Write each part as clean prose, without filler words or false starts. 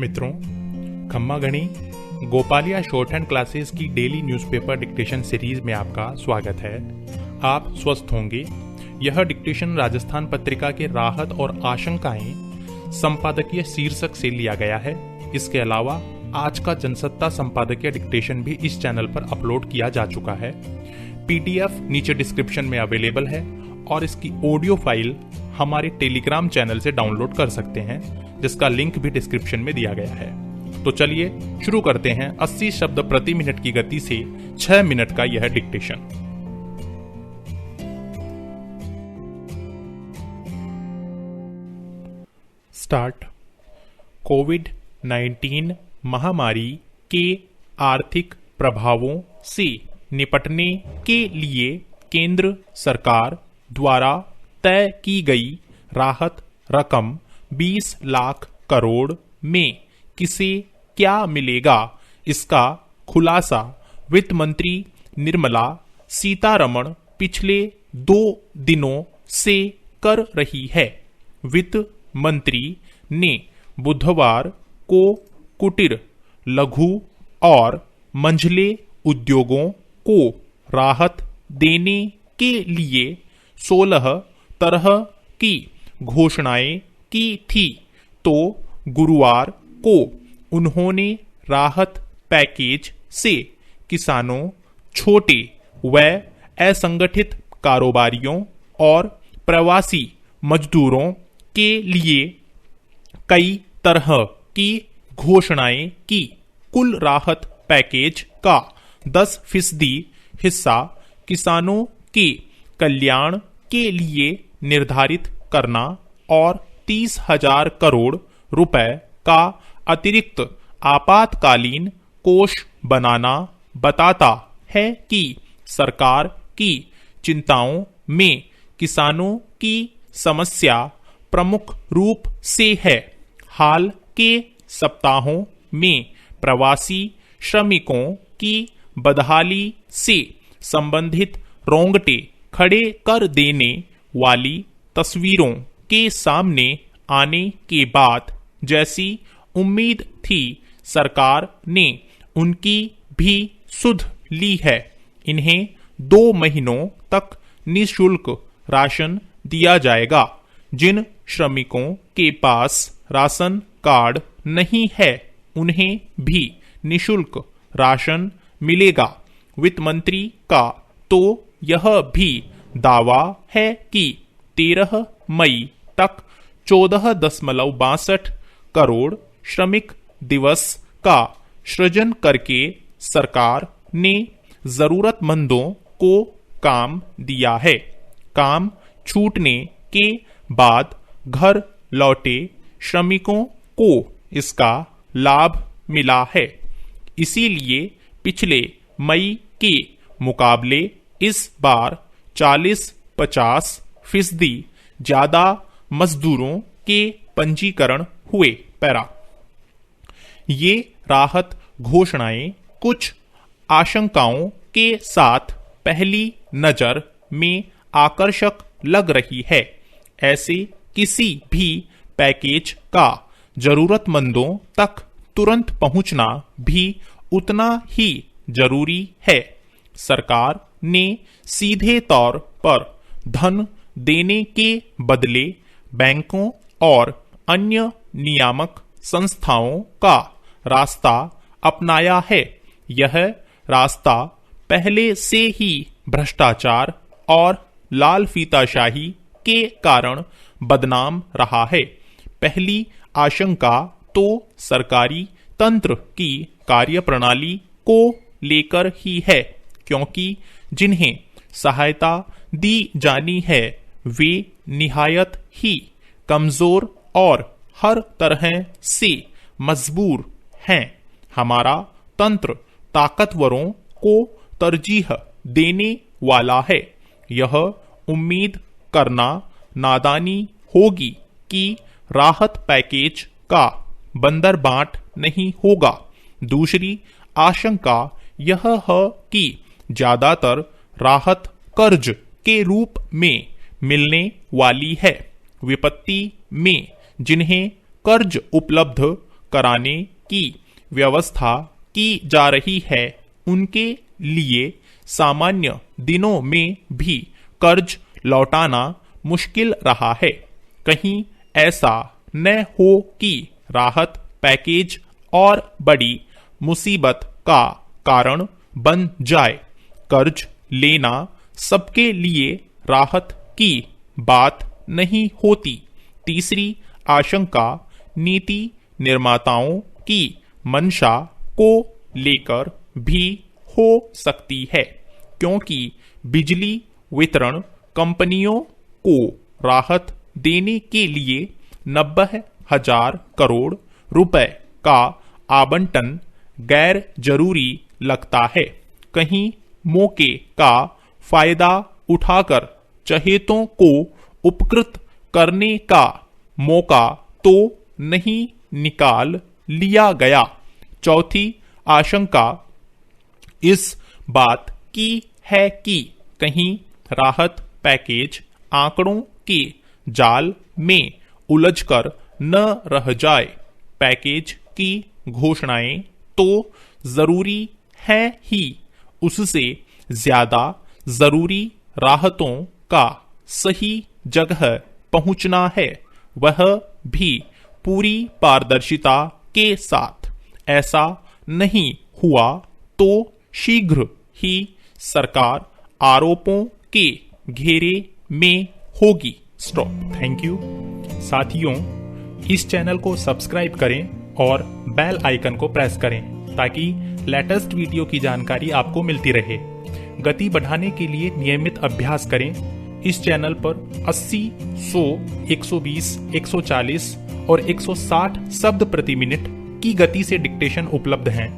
मित्रों, खम्मा गणी गोपालिया शॉर्ट हैंड क्लासेस की डेली न्यूज़पेपर डिक्टेशन सीरीज में आपका स्वागत है। आप स्वस्थ होंगे। यह डिक्टेशन राजस्थान पत्रिका के राहत और आशंकाएं संपादकीय शीर्षक से लिया गया है। इसके अलावा आज का जनसत्ता संपादकीय डिक्टेशन भी इस चैनल पर अपलोड किया जा चुका है। पीडीएफ नीचे डिस्क्रिप्शन में अवेलेबल है और इसकी ऑडियो फाइल हमारे टेलीग्राम चैनल से डाउनलोड कर सकते हैं, जिसका लिंक भी डिस्क्रिप्शन में दिया गया है। तो चलिए शुरू करते हैं 80 शब्द प्रति मिनट की गति से 6 मिनट का यह डिक्टेशन। स्टार्ट। कोविड-19 महामारी के आर्थिक प्रभावों से निपटने के लिए केंद्र सरकार द्वारा तय की गई राहत रकम 20 लाख करोड़ में किसे क्या मिलेगा, इसका खुलासा वित्त मंत्री निर्मला सीतारमण पिछले 2 दिनों से कर रही है। वित्त मंत्री ने बुधवार को कुटीर, लघु और मंझले उद्योगों को राहत देने के लिए 16 तरह की घोषणाएं की थी। तो गुरुवार को उन्होंने राहत पैकेज से किसानों, छोटे व असंगठित कारोबारियों और प्रवासी मजदूरों के लिए कई तरह की घोषणाएं की। कुल राहत पैकेज का 10% हिस्सा किसानों के कल्याण के लिए निर्धारित करना और 30,000 करोड़ रुपए का अतिरिक्त आपातकालीन कोष बनाना बताता है कि सरकार की चिंताओं में किसानों की समस्या प्रमुख रूप से है। हाल के सप्ताहों में प्रवासी श्रमिकों की बदहाली से संबंधित रोंगटे खड़े कर देने वाली तस्वीरों के सामने आने के बाद जैसी उम्मीद थी, सरकार ने उनकी भी सुध ली है। इन्हें 2 महीनों तक निःशुल्क राशन दिया जाएगा। जिन श्रमिकों के पास राशन कार्ड नहीं है, उन्हें भी निःशुल्क राशन मिलेगा। वित्त मंत्री का तो यह भी दावा है कि 13 मई तक 14.62 करोड़ श्रमिक दिवस का सृजन करके सरकार ने जरूरतमंदों को काम दिया है। काम छूटने के बाद घर लौटे श्रमिकों को इसका लाभ मिला है। इसीलिए पिछले मई के मुकाबले इस बार 40-50% ज्यादा मजदूरों के पंजीकरण हुए। पैरा। ये राहत घोषणाएं कुछ आशंकाओं के साथ पहली नजर में आकर्षक लग रही है। ऐसे किसी भी पैकेज का जरूरतमंदों तक तुरंत पहुंचना भी उतना ही जरूरी है। सरकार ने सीधे तौर पर धन देने के बदले बैंकों और अन्य नियामक संस्थाओं का रास्ता अपनाया है। यह रास्ता पहले से ही भ्रष्टाचार और लाल फीताशाही के कारण बदनाम रहा है। पहली आशंका तो सरकारी तंत्र की कार्यप्रणाली को लेकर ही है, क्योंकि जिन्हें सहायता दी जानी है वे निहायत ही कमजोर और हर तरह से मजबूर हैं। हमारा तंत्र ताकतवरों को तरजीह देने वाला है। यह उम्मीद करना नादानी होगी कि राहत पैकेज का बंदरबाट नहीं होगा। दूसरी आशंका यह है कि ज्यादातर राहत कर्ज के रूप में मिलने वाली है। विपत्ति में जिन्हें कर्ज उपलब्ध कराने की व्यवस्था की जा रही है उनके लिए सामान्य दिनों में भी कर्ज लौटाना मुश्किल रहा है। कहीं ऐसा न हो कि राहत पैकेज और बड़ी मुसीबत का कारण बन जाए। कर्ज लेना सबके लिए राहत की बात नहीं होती। तीसरी आशंका नीति निर्माताओं की मंशा को लेकर भी हो सकती है, क्योंकि बिजली वितरण कंपनियों को राहत देने के लिए 90,000 करोड़ रुपए का आवंटन गैर जरूरी लगता है। कहीं मौके का फायदा उठाकर चहेतों को उपकृत करने का मौका तो नहीं निकाल लिया गया। चौथी आशंका इस बात की है कि कहीं राहत पैकेज आंकड़ों के जाल में उलझकर न रह जाए। पैकेज की घोषणाएं तो जरूरी है ही, उससे ज्यादा जरूरी राहतों का सही जगह पहुंचना है, वह भी पूरी पारदर्शिता के साथ। ऐसा नहीं हुआ तो शीघ्र ही सरकार आरोपों के घेरे में होगी। स्टॉप। Thank you. साथियों, इस चैनल को सब्सक्राइब करें और बेल आइकन को प्रेस करें ताकि लेटेस्ट वीडियो की जानकारी आपको मिलती रहे। गति बढ़ाने के लिए नियमित अभ्यास करें। इस चैनल पर 80, 100, 120, 140 और 160 शब्द प्रति मिनट की गति से डिक्टेशन उपलब्ध हैं,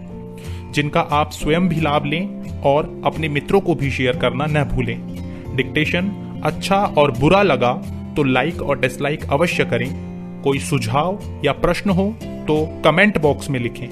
जिनका आप स्वयं भी लाभ लें और अपने मित्रों को भी शेयर करना न भूलें। डिक्टेशन अच्छा और बुरा लगा तो लाइक और डिसलाइक अवश्य करें। कोई सुझाव या प्रश्न हो तो कमेंट बॉक्स में लिखें।